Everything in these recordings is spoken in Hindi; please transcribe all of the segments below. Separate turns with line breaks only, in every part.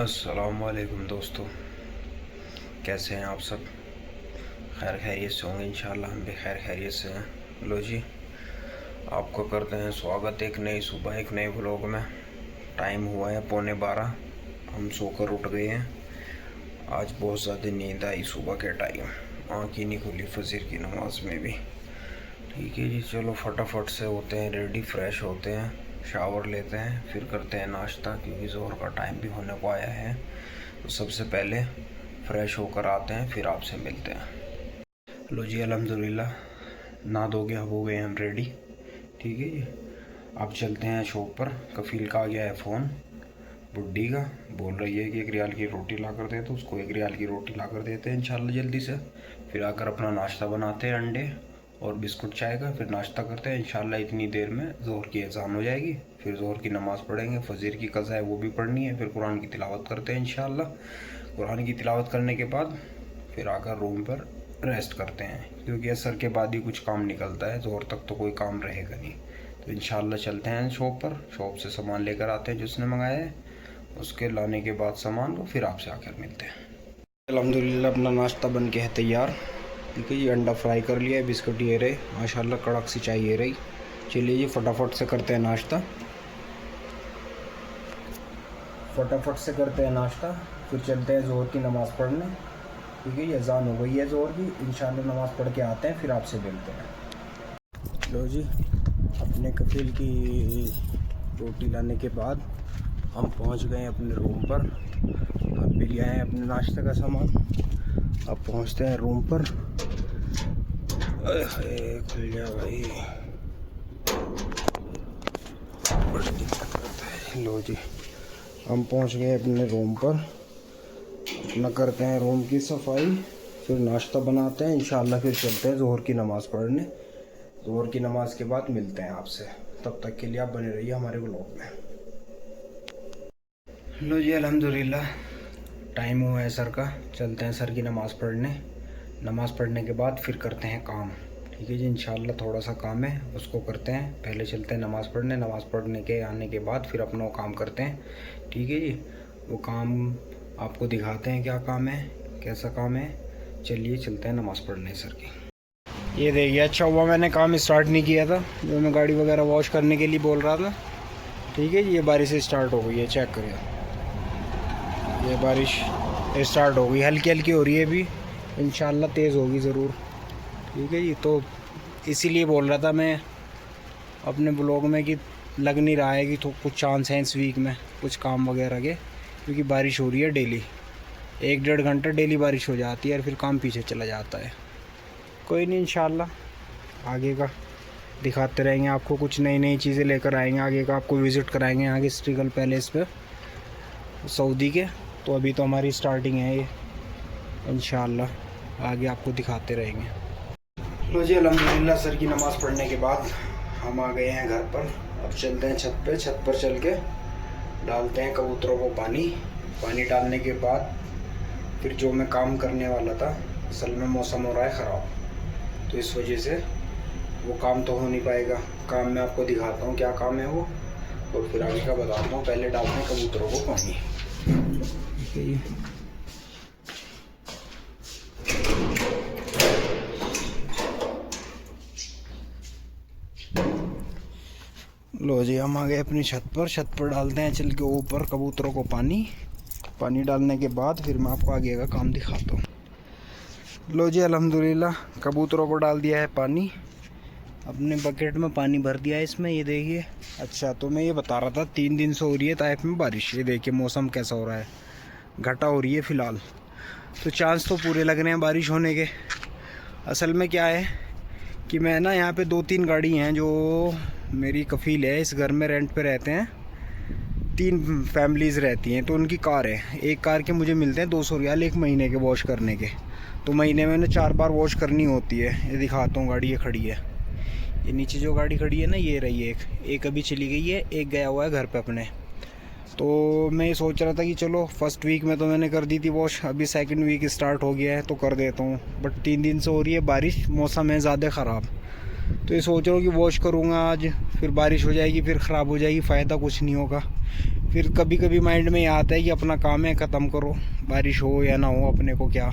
अस्सलाम वालेकुम दोस्तों, कैसे हैं आप सब? खैर खैरियत से होंगे इंशाल्लाह। हम भी खैर खैरियत से हैं। लो जी, आपको करते हैं स्वागत एक नई सुबह एक नए व्लॉग में। टाइम हुआ है 11:15। हम सोकर उठ गए हैं। आज बहुत ज़्यादा नींद आई सुबह के टाइम, आँख ही नहीं खुली फजर की नमाज में भी। ठीक है जी, चलो फटाफट से होते हैं रेडी, फ्रेश होते हैं, शावर लेते हैं, फिर करते हैं नाश्ता, क्योंकि ज़ोहर का टाइम भी होने को आया है। तो सबसे पहले फ़्रेश होकर आते हैं, फिर आपसे मिलते हैं। लो जी, अल्हम्दुलिल्लाह नहा धो के हो गए हम रेडी। ठीक है जी, अब चलते हैं शॉप पर। कफ़ील का आ गया है फ़ोन बुड्ढी का, बोल रही है कि 1 रियाल की रोटी ला कर दे, तो उसको 1 रियाल की रोटी ला कर देते हैं इंशाल्लाह जल्दी से। फिर आकर अपना नाश्ता बनाते हैं, अंडे और बिस्कुट चाय का, फिर नाश्ता करते हैं इंशाल्लाह। इतनी देर में ज़ोहर की अज़ान हो जाएगी, फिर ज़ोहर की नमाज़ पढ़ेंगे, फजर की कज़ा है वो भी पढ़नी है, फिर कुरान की तिलावत करते हैं इंशाल्लाह। कुरान की तिलावत करने के बाद फिर आकर रूम पर रेस्ट करते हैं, क्योंकि असर के बाद ही कुछ काम निकलता है, ज़ोहर तक तो कोई काम रहेगा नहीं। तो इंशाल्लाह चलते हैं शॉप पर, शॉप से सामान लेकर आते हैं जिसने मंगाया है। उसके लाने के बाद सामान को फिर आपसे आकर मिलते हैं। अल्हम्दुलिल्लाह अपना नाश्ता बन के है तैयार। ठीक है, ये अंडा फ्राई कर लिया है, बिस्कुट ये रहे, माशाल्लाह कड़क सी चाय ये रही। चलिए जी फटाफट से करते हैं नाश्ता, फटाफट से करते हैं नाश्ता, फिर चलते हैं ज़ोहर की नमाज़ पढ़ने। ठीक है, ये अज़ान हो गई है ज़ोहर की, इंशाल्लाह नमाज़ पढ़ के आते हैं, फिर आपसे मिलते हैं। लो जी, अपने कफील की रोटी लाने के बाद हम पहुंच गए अपने रूम पर। हम भी ले आए अपने नाश्ते का सामान। अब पहुंचते हैं रूम पर। खुल गया भाई, बड़ी दिक्कत करता है। लो जी, हम पहुंच गए अपने रूम पर। अपना करते हैं रूम की सफाई, फिर नाश्ता बनाते हैं इंशाल्लाह, फिर चलते हैं ज़ोहर की नमाज़ पढ़ने। ज़ोहर की नमाज के बाद मिलते हैं आपसे, तब तक के लिए आप बने रहिए हमारे व्लॉग में। लो जी, अल्हम्दुलिल्लाह टाइम हुआ है सर का, चलते हैं सर की नमाज़ पढ़ने। नमाज़ पढ़ने के बाद फिर करते हैं काम। ठीक है जी, इंशाल्लाह थोड़ा सा काम है उसको करते हैं। पहले चलते हैं नमाज़ पढ़ने, नमाज़ पढ़ने के आने के बाद फिर अपना काम करते हैं। ठीक है जी, वो काम आपको दिखाते हैं क्या काम है, कैसा काम है। चलिए चलते हैं नमाज़ पढ़ने सर की। ये देखिए, अच्छा हुआ मैंने काम स्टार्ट नहीं किया था, जो मैं गाड़ी वगैरह वॉश करने के लिए बोल रहा था। ठीक है जी, ये बारिश स्टार्ट हो गई है, चेक करिए, ये बारिश स्टार्ट हो गई, हल्की हल्की हो रही है अभी, इंशाल्लाह तेज़ होगी ज़रूर। ठीक है जी, तो इसीलिए बोल रहा था मैं अपने ब्लॉग में कि लग नहीं रहा है कि तो कुछ चांस हैं इस वीक में कुछ काम वगैरह के, क्योंकि बारिश हो रही है डेली, 1-1.5 घंटा डेली बारिश हो जाती है और फिर काम पीछे चला जाता है। कोई नहीं, इंशाल्लाह आगे का दिखाते रहेंगे आपको, कुछ नई नई चीज़ें लेकर आएंगे, आगे का आपको विज़िट कराएंगे यहाँ के स्ट्रिगल पैलेस पे सऊदी के। तो अभी तो हमारी स्टार्टिंग है ये, इंशाल्लाह आगे आपको दिखाते रहेंगे। लो जी, अल्हम्दुलिल्लाह सर की नमाज़ पढ़ने के बाद हम आ गए हैं घर पर। अब चलते हैं छत पे, छत पर चल के डालते हैं कबूतरों को पानी। पानी डालने के बाद फिर जो मैं काम करने वाला था, असल में मौसम हो रहा है ख़राब, तो इस वजह से वो काम तो हो नहीं पाएगा। काम मैं आपको दिखाता हूँ क्या काम है वो, और फिर आगे का बताता हूँ। पहले डालते हैं कबूतरों को पानी। लो जी, हम आ गए अपनी छत पर। छत पर डालते हैं चल के ऊपर कबूतरों को पानी। पानी डालने के बाद फिर मैं आपको आगे का काम दिखाता हूँ। लो जी, अल्हम्दुलिल्लाह कबूतरों को डाल दिया है पानी, अपने बकेट में पानी भर दिया है इसमें, ये देखिए। अच्छा, तो मैं ये बता रहा था 3 दिन से हो रही है ताइफ में बारिश। ये देखिए मौसम कैसा हो रहा है, घटा हो रही है फ़िलहाल, तो चांस तो पूरे लग रहे हैं बारिश होने के। असल में क्या है कि मैं ना यहाँ पे 2-3 गाड़ी हैं जो मेरी कफ़ील है, इस घर में रेंट पे रहते हैं, 3 फैमिलीज़ रहती हैं, तो उनकी कार है। एक कार के मुझे मिलते हैं 200 रियाल 1 महीने के वॉश करने के, तो महीने में 4 बार वॉश करनी होती है। ये दिखाता हूँ, गाड़ी ये खड़ी है, ये नीचे जो गाड़ी खड़ी है ना, ये रही एक अभी चली गई है, एक गया हुआ है घर पे अपने। तो मैं ये सोच रहा था कि चलो फर्स्ट वीक में तो मैंने कर दी थी वॉश, अभी सेकंड वीक स्टार्ट हो गया है तो कर देता हूँ, बट 3 दिन से हो रही है बारिश, मौसम है ज़्यादा ख़राब, तो ये सोच रहा हूँ कि वॉश करूँगा आज, फिर बारिश हो जाएगी, फिर ख़राब हो जाएगी, फ़ायदा कुछ नहीं होगा।
फिर कभी कभी माइंड में ये आता है कि अपना काम है ख़त्म करो, बारिश हो या ना हो अपने को क्या।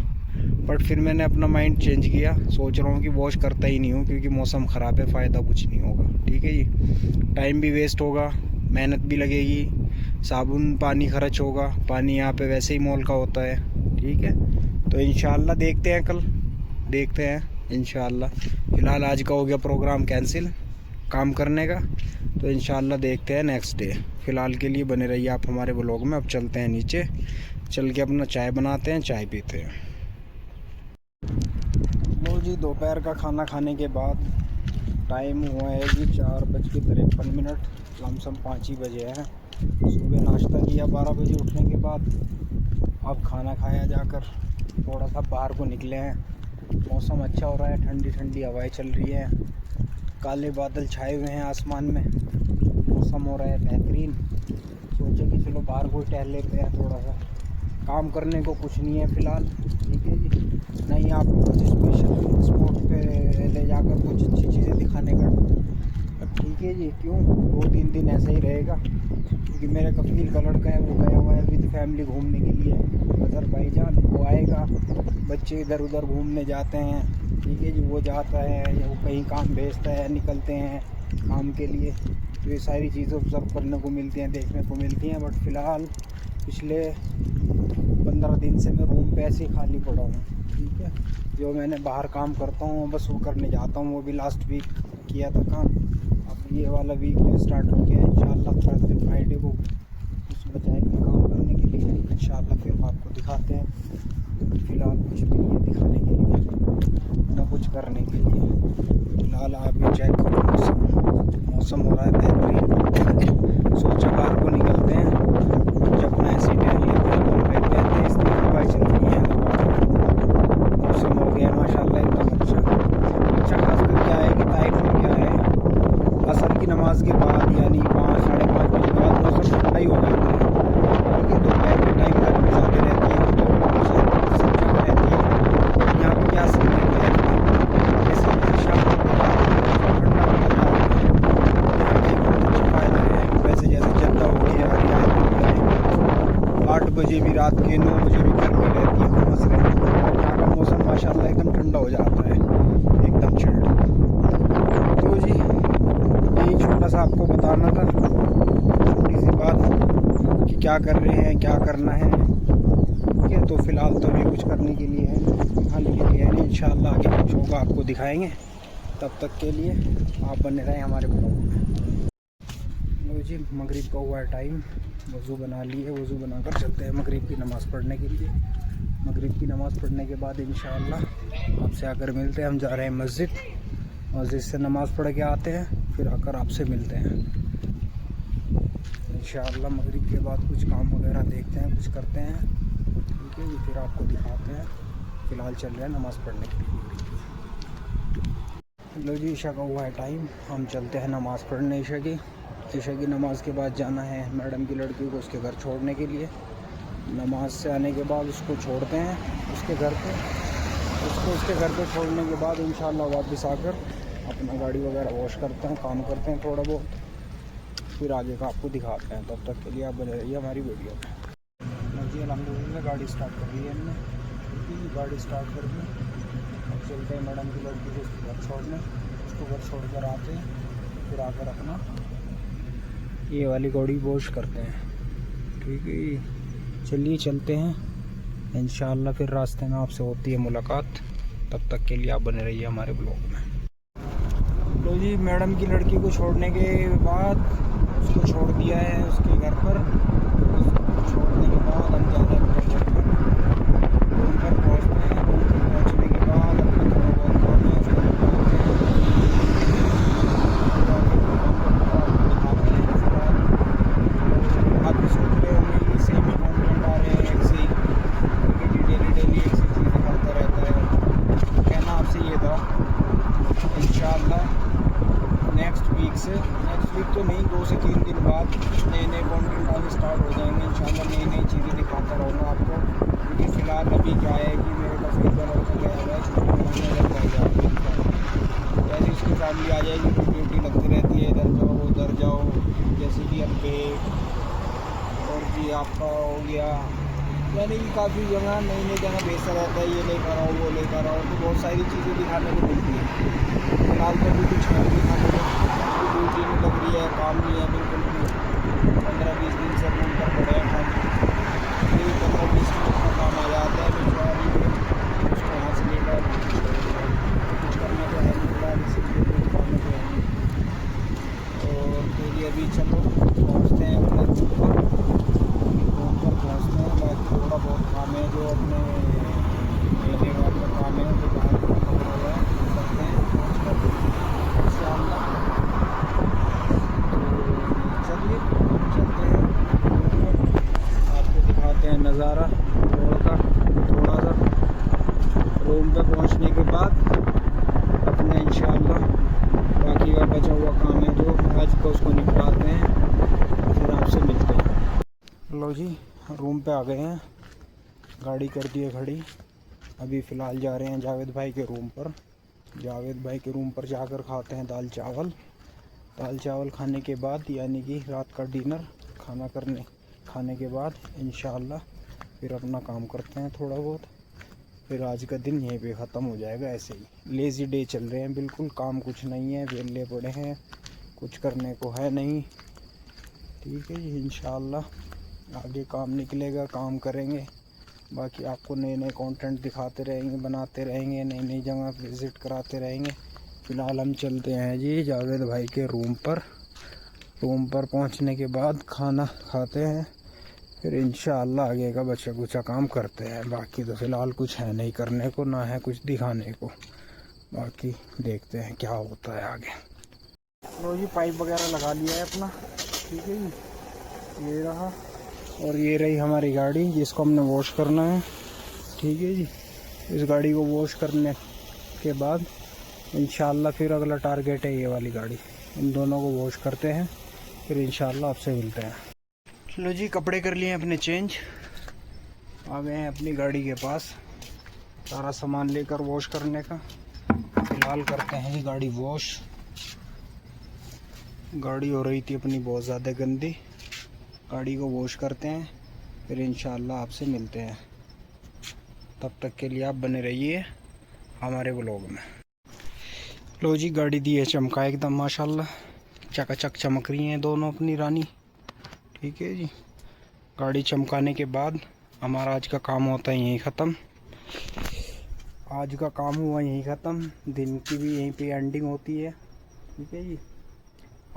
बट फिर मैंने अपना माइंड चेंज किया, सोच रहा हूँ कि वॉश करता ही नहीं हूँ क्योंकि मौसम ख़राब है, फ़ायदा कुछ नहीं होगा। ठीक है जी, टाइम भी वेस्ट होगा, मेहनत भी लगेगी, साबुन पानी खर्च होगा, पानी यहाँ पे वैसे ही मोल का होता है। ठीक है, तो इंशाल्लाह देखते हैं, कल देखते हैं इंशाल्लाह। फ़िलहाल आज का हो गया प्रोग्राम कैंसिल काम करने का, तो इंशाल्लाह देखते हैं नेक्स्ट डे। फ़िलहाल के लिए बने रहिए आप हमारे ब्लॉग में। अब चलते हैं नीचे, चल के अपना चाय बनाते हैं, चाय पीते हैं। लो जी, दोपहर का खाना खाने के बाद टाइम हुआ है जी 4:53, लमसम 5 ही बजे हैं। सुबह नाश्ता किया 12 बजे उठने के बाद, अब खाना खाया जाकर थोड़ा सा बाहर को निकले हैं। मौसम अच्छा हो रहा है, ठंडी ठंडी हवाएं चल रही हैं, काले बादल छाए हुए हैं आसमान में, मौसम हो रहा है बेहतरीन। सोचे कि चलो बाहर को टहल लेते हैं थोड़ा सा, काम करने को कुछ नहीं है फ़िलहाल। ठीक है जी, नहीं आपको कुछ स्पेशल स्पॉट पे ले जाकर कुछ अच्छी चीज़ें दिखाने का। ठीक है जी, क्यों 2-3 दिन ऐसे ही रहेगा क्योंकि मेरे कफील का लड़का है, वो गया हुआ है विद फैमिली घूमने के लिए अज़रबैजान। वो आएगा, बच्चे इधर उधर घूमने जाते हैं। ठीक है जी, वो जाता है या वो कहीं काम भेजता है, निकलते हैं काम के लिए, तो ये सारी चीज़ें ऑब्ज़र्व करने को मिलती हैं, देखने को मिलती हैं। बट फ़िलहाल पिछले 15 दिन से मैं रूम पे ऐसे ही खाली पड़ा हूँ। ठीक है, जो मैंने बाहर काम करता हूँ बस वो करने जाता हूँ, वो भी लास्ट वीक किया था काम। अब ये वाला वीक जो स्टार्ट हो गया है, इंशाल्लाह थर्सडे फ्राइडे को उसमें जाएंगे काम करने के लिए इंशाल्लाह। फिर आपको दिखाते हैं, फ़िलहाल कुछ भी नहीं है दिखाने के लिए ना कुछ करने के लिए। फ़िलहाल आप ये चेक करो, मौसम हो रहा है बेहतरीन। सोचा बाहर को निकलते हैं, जब अपना ऐसे टहल लेते हैं, घूम लेते हैं, तेज़ हवाएं चल रही हैं, मौसम हो गया माशाल्लाह एकदम अच्छा। खास कर क्या है कि ताइफ में क्या है, असर की नमाज के बाद यानी 5 साढ़े 5 बजे के बाद मौसम ठंडा ही हो जाता है। क्योंकि दोपहर के टाइम गर्मी ज़्यादा रहती है, तो सब जगह रहती है। यहाँ पर क्या सीन है, जैसे जैसे शाम को ठंडा होता है, यहाँ के बहुत अच्छे फ़ायदे हैं। वैसे जैसे जद्दा हो गया, रियाद हो गया, 8 बजे भी, रात के 9 बजे भी गर्मी रहती है, घुमस रहती है। यहाँ का मौसम माशाल्लाह एकदम ठंडा हो जाता है, एकदम चिल्ड। तो जी यही छोटा सा आपको बताना था, छोटी सी बात कि क्या कर रहे हैं, क्या करना है। ठीक है, तो फ़िलहाल तो अभी कुछ करने के लिए है, दिखाने के लिए है नहीं। इंशाल्लाह आगे कुछ होगा आपको दिखाएंगे, तब तक के लिए आप बने रहें हमारे ब्लॉग में। लो जी, मगरिब का हुआ है टाइम, वज़ू बना लिए, वज़ू बनाकर चलते हैं मगरिब की नमाज़ पढ़ने के लिए। मगरिब की नमाज़ पढ़ने के बाद इंशाल्लाह आपसे आकर मिलते हैं। हम जा रहे हैं मस्जिद से नमाज़ पढ़ के आते हैं, फिर आकर आपसे मिलते हैं इंशाल्लाह। मगरिब के बाद कुछ काम वगैरह देखते हैं, कुछ करते हैं। ठीक है जी, फिर आपको दिखाते हैं। फ़िलहाल चल रहे हैं नमाज़ पढ़ने के लिए। लो जी, ईशा का हुआ है टाइम, हम चलते हैं नमाज़ पढ़ने। ईशा की नमाज़ के बाद जाना है मैडम की लड़की को उसके घर छोड़ने के लिए। नमाज से आने के बाद उसको छोड़ते हैं उसके घर पे। उसके घर पे छोड़ने के बाद इंशाल्लाह वापस आकर अपना गाड़ी वगैरह वॉश करते हैं, काम करते हैं थोड़ा बहुत, फिर आगे का आपको दिखाते हैं। तब तक के लिए आप बने रहिए हमारी वीडियो में। जी अल्हम्दुलिल्लाह गाड़ी स्टार्ट कर दी है हमने, क्योंकि गाड़ी स्टार्ट कर दी। अब चलते हैं मैडम की लड़की को उसके घर छोड़ने, उसको घर छोड़ कर आते हैं, फिर आकर अपना ये वाली गाड़ी वॉश करते हैं। ठीक है, चलिए चलते हैं इंशाल्लाह। फिर रास्ते में आपसे होती है मुलाकात, तब तक के लिए आप बने रहिए हमारे ब्लॉग में। तो जी मैडम की लड़की को छोड़ने के बाद उसको छोड़ दिया है उसके घर पर। उसको छोड़ने के बाद हम जा रहे हैं रूम पर पहुँचते हैं। रूम पर पहुँचने के बाद अपना थोड़ा बहुत काम है उसको निकालते हैं, आप भी सोच रहे होंगे ये सेम ही कंटेंट आ रहे हैं, एक से डेली एक सी चीज़ दिखाता रहता है। कहना आपसे ये था इंशाल्लाह नेक्स्ट वीक तो नहीं, 2 से 3 दिन बाद नए कंटेंट आने स्टार्ट गया, यानी कि काफ़ी जगह नई नई जगह भेजता रहता है, ये लेकर आओ वो लेकर आओ, तो बहुत सारी चीज़ें दिखाने को मिलती है। फिलहाल तो अभी कुछ नहीं दिखाने को, ड्यूटी नहीं लग रही है, काम नहीं है बिल्कुल भी। 15-20 दिन से रूम पर पड़े हैं खाली, ये 15-20 मिनट का काम आ जाता है, उसको यहाँ से लेकर कुछ करने को है नहीं, फिलहाल इसीलिए दिखाने को है नहीं। और फिर अभी चलो पहुँचते हैं अपने रूम पर पहुँचते हैं। बाकी थोड़ा बहुत काम है जो अपने मेरे घर का काम है, जो बाहर का काम हुआ है वो करते हैं इंशाअल्लाह। तो चलिए चलते हैं रूम पर, आपको दिखाते हैं नज़ारा थोड़ा सा। रूम पे पहुंचने के बाद अपने इंशाअल्लाह बाकी का बचा हुआ काम है जो आज का, उसको निपटाते हैं, फिर आपसे मिलते हैं। लो जी, रूम पे आ गए हैं, गाड़ी कर दी है खड़ी। अभी फ़िलहाल जा रहे हैं जावेद भाई के रूम पर। जावेद भाई के रूम पर जाकर खाते हैं दाल चावल खाने के बाद, यानी कि रात का डिनर खाने के बाद इंशाअल्लाह फिर अपना काम करते हैं थोड़ा बहुत। फिर आज का दिन यहीं पे ख़त्म हो जाएगा। ऐसे ही लेज़ी डे चल रहे हैं, बिल्कुल काम कुछ नहीं है, वेले पड़े हैं, कुछ करने को है नहीं। ठीक है जी, इंशाअल्लाह आगे काम निकलेगा, काम करेंगे। बाकी आपको नए नए कंटेंट दिखाते रहेंगे, बनाते रहेंगे, नई नई जगह विज़िट कराते रहेंगे। फ़िलहाल हम चलते हैं जी जावेद भाई के रूम पर। रूम पर पहुंचने के बाद खाना खाते हैं, फिर इंशाअल्लाह आगे का बचा कुचा काम करते हैं। बाकी तो फ़िलहाल कुछ है नहीं करने को, ना है कुछ दिखाने को। बाकी देखते हैं क्या होता है आगे। लो जी, पाइप वगैरह लगा लिया है अपना, ठीक है जी, ये रहा। और ये रही हमारी गाड़ी जिसको हमने वॉश करना है, ठीक है जी। इस गाड़ी को वॉश करने के बाद इंशाअल्लाह फिर अगला टारगेट है ये वाली गाड़ी। इन दोनों को वॉश करते हैं, फिर इंशाअल्लाह आपसे मिलते हैं। लो जी, कपड़े कर लिए अपने चेंज, आ गए हैं अपनी गाड़ी के पास, सारा सामान लेकर वॉश करने का। फ़िलहाल करते हैं जी गाड़ी वॉश। गाड़ी हो रही थी अपनी बहुत ज़्यादा गंदी, गाड़ी को वॉश करते हैं, फिर इंशाअल्लाह आपसे मिलते हैं। तब तक के लिए आप बने रहिए हमारे व्लॉग में। लो जी, गाड़ी दी है चमका एकदम माशाल्लाह, चकाचक चमक रही हैं दोनों अपनी रानी, ठीक है जी। गाड़ी चमकाने के बाद हमारा आज का काम होता है यहीं ख़त्म। आज का काम हुआ यहीं ख़त्म, दिन की भी यहीं पे एंडिंग होती है, ठीक है जी।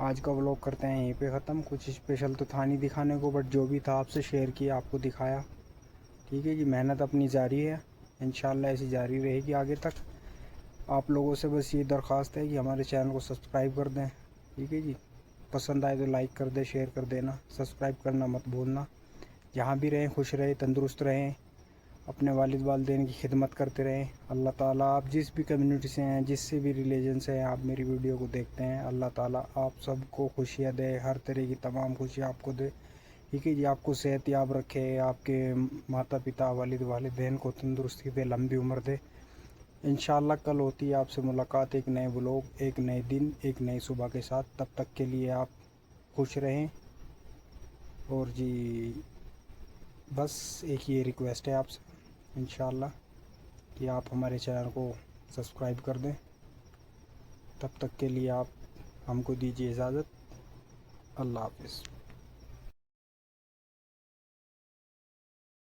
आज का व्लॉग करते हैं यहीं पे ख़त्म। कुछ स्पेशल तो था नहीं दिखाने को, बट जो भी था आपसे शेयर किया, आपको दिखाया, ठीक है जी। मेहनत अपनी जारी है, इंशाअल्लाह ऐसी जारी रहेगी आगे तक। आप लोगों से बस ये दरख्वास्त है कि हमारे चैनल को सब्सक्राइब कर दें, ठीक है जी। पसंद आए तो लाइक कर दें, शेयर कर देना, सब्सक्राइब करना मत भूलना। जहाँ भी रहें खुश रहें, तंदुरुस्त रहें, अपने वालिद वालिदैन की खिदमत करते रहें। अल्लाह ताला, आप जिस भी कम्युनिटी से हैं, जिससे भी रिलीजन से हैं, आप मेरी वीडियो को देखते हैं, अल्लाह ताला आप सबको खुशियाँ दे, हर तरह की तमाम खुशियाँ आपको दे, ठीक है जी। आपको सेहत याब रखे, आपके माता पिता वालिद वालिदैन को तंदुरुस्ती दे, लंबी उम्र दे। इंशाअल्लाह कल होती है आपसे मुलाकात एक नए व्लॉग, एक नए दिन, एक नई सुबह के साथ। तब तक के लिए आप खुश रहें। और जी बस एक ये रिक्वेस्ट है आपसे इंशाअल्लाह कि आप हमारे चैनल को सब्सक्राइब कर दें। तब तक के लिए आप हमको दीजिए इजाज़त। अल्लाह हाफ़िज़।